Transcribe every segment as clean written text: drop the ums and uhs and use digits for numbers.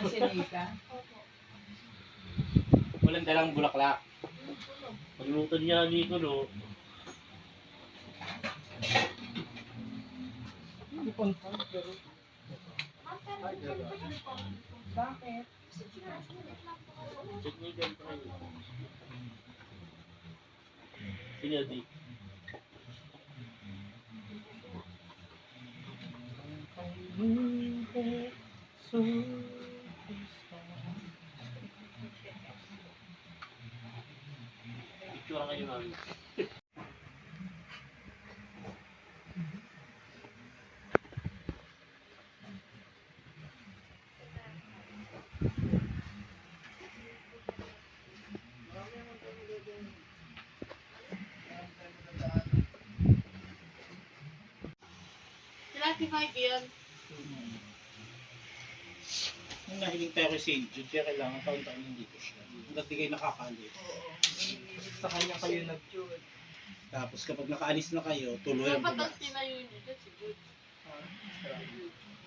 Sinika. Walang dalang bulaklak. Pagluto niya ni ko, no? Hindi confirm, pero... Bakit? Check niya dyan pa rin. Sige, di. Picture kayo, mami. Nung nahiling tayo kay St. Jude, kaya kailangan taon-taon nandito siya. Hanggang di kayo nakakalit. Sa kanya kayo nag-tune. Tapos kapag nakaalis na kayo, tuloy ang bulas.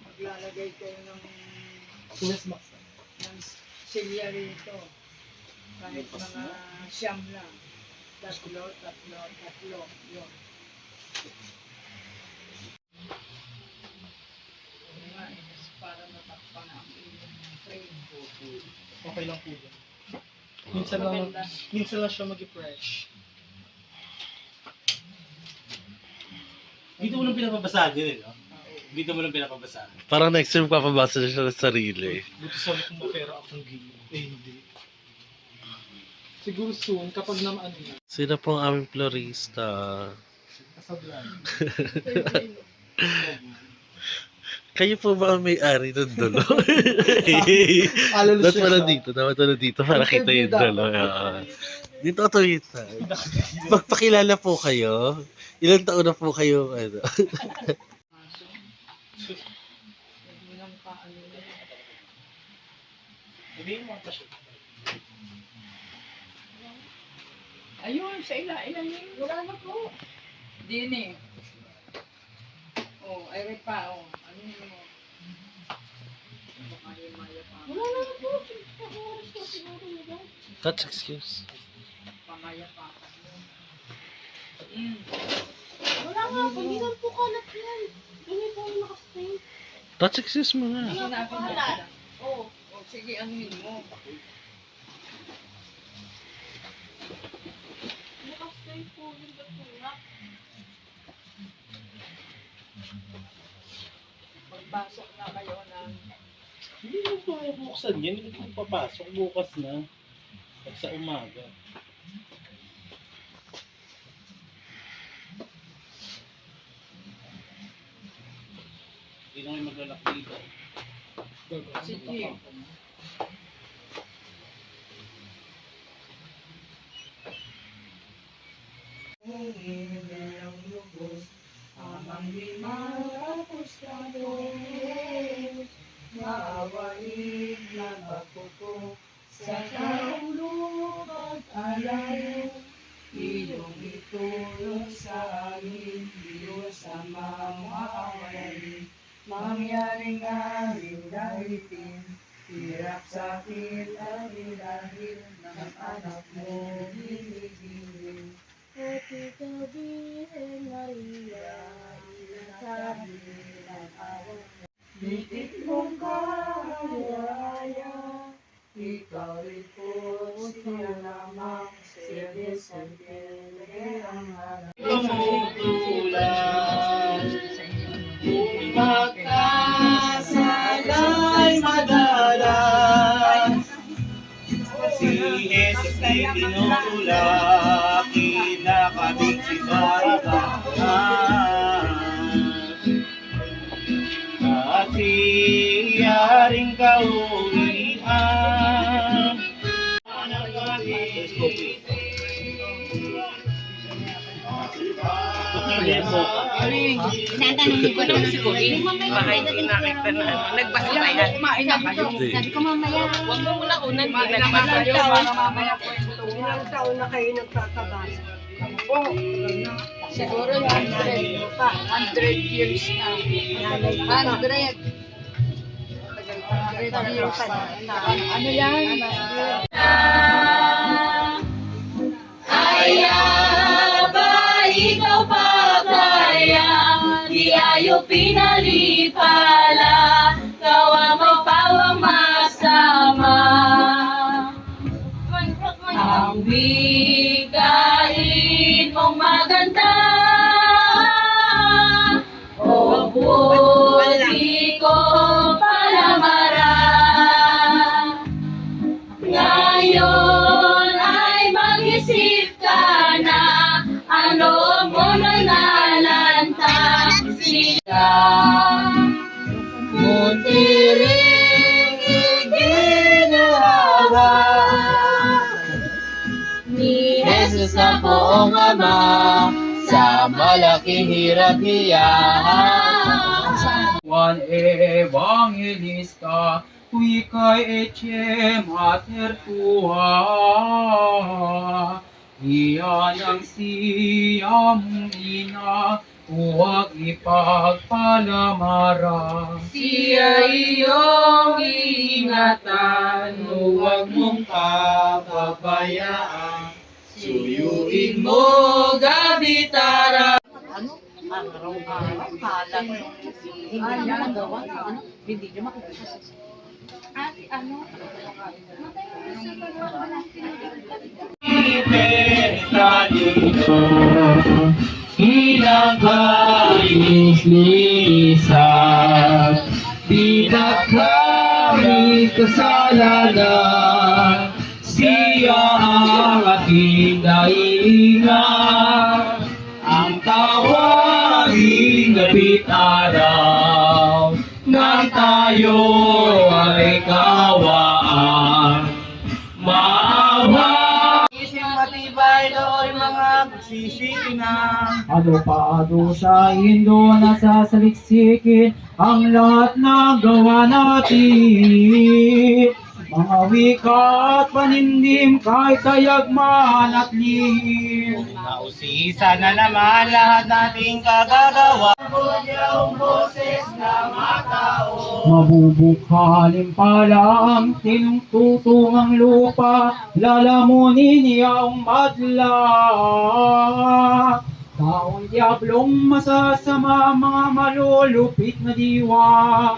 Maglalagay kayo ng Sinasmax na. silya rito. Kahit mga siyam lang. Tatlo. Yun. Para matakpan ang frame. Okay lang po yan. Minsan lang siya mag-fresh. Dito mo lang pinapabasahan yun, no? Dito mo lang pinapabasahan. Parang next time papabasa na siya ng sarili. Buti sabi kong mapera akong gini. Hindi. Siguro soon, kapag naman na. Sino pong aming florista? Kasablan. Kayo po ba ang may-ari ng dulo? Alala Dapat siya pala siya. dito, dapat pala dito para kita yung dulo. Dito ako tumita. Magpakilala po kayo. Ilang taon na po kayo, ano? Sabihin mo pa siya. Ayun, sa ilan yun. Wala na po. Din eh. Oh, ay pa, oh. Ano yun mo? Maya pa. Wala na po. That's excuse. Pamaya pa. Wala nga po, hindi lang po kalat yan. Hindi po ako nakastay. That's excuse mo nga. Sinabi mo kalat. na. Oo. Oh, sige, ano yun mo? Nakastay po yung batulak. Pagpasok na kayo ng... Hindi mo po buksan yan. Hindi mo papasok. Bukas na. At sa umaga. Hindi na kayo maglalak dito. Sige. Amang limarapos ka mo, maawain na pagkuko sa kaulog at alayo. Iyong itulong sa amin, Diyos ang mamawain. Mangyaring aming dahitin, hirap sakit at dahil ng anak mo binibigin. Happy Gabriel Maria, sabi ng awan. Bitik mong kaya, ikaw rin po siya lamang, siya Vicente ang harap. Tumutulan, kung magkasala'y madalas, si Jesus ay tinutulak, kinakabit si Barabas. At siya rin kauwian, Tinatanong ko lang si Kuya. Bakit nakita na nagbasa pa yan? Kumain na kayo. Sabi ko mamaya. Huwag mo muna unan, nagbasa kayo para mamaya po yung tulungan. Ilang taon na kayo nagtatabas? Po, siguro 100 pa, 100 years na. 100. Tagal pa Ano yan? Kaya ba ikaw pa kaya di ayo pinalipala gawa may pawang masama ang bigain mong maganda o buti ko palamara ngayon ay mag-isip ka na ano mo nanalanta sila muntiring ginawa ni Jesus na poong Ama sa malaking hirap niya. Juan Evangelista, wika'y Ecce Mater Tua. Iyan ang siyam ina, huwag ipagpalamara. Siya iyong ingatan, Huwag mong papabayaan. suyuin mo gabi tara. Ilang kainis-lisan, di na kami kasalanan, siya ang ating dahilan, ang tawaging gabit araw, nang tayo ay kawaan, maawa. Isang matibay doon mga sisikinang. Ano pa sa indo na sasaliksikin ang lahat ng gawa natin. Mga wika at panindim kahit dayagman at lihim. Nausisa na naman lahat nating kagagawa. Mabubukhalin pala ang tinungtutungang lupa, lalamunin niyang madla. Taong diablong masasama, mga malulupit na diwa.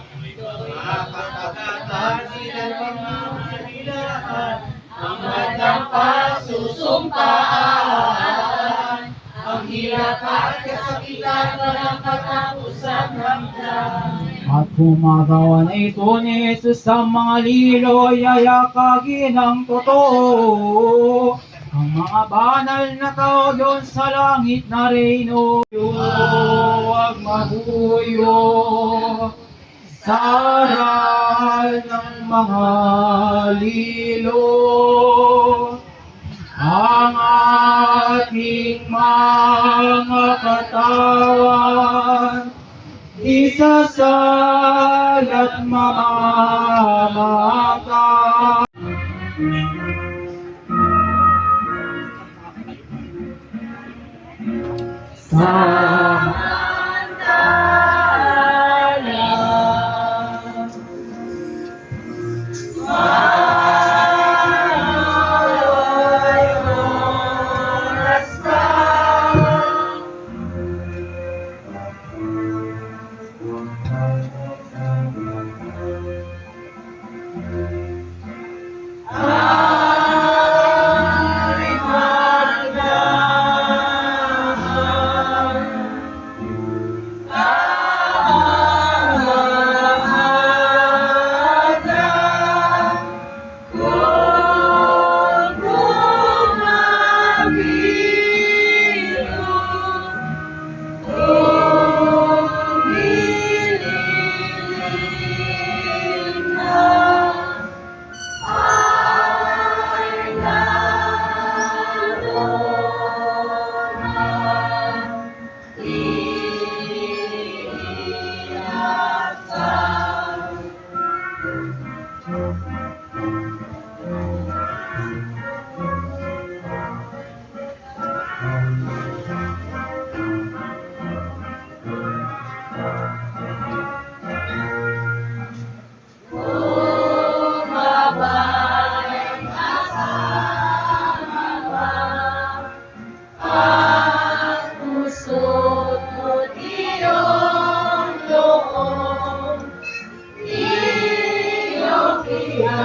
Ang matang pasusumpaan, ang hirap at kasakitan walang katapusan hanggan. At gumagawa na ito ni Jesus sa mga lilo, yayakagin ang totoo. Ang mga banal na tao doon sa langit na reyno. Huwag mabuyo sa aral ng mga lilo. Ang ating mga katawan isasal at mamamatay.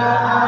Panginoon.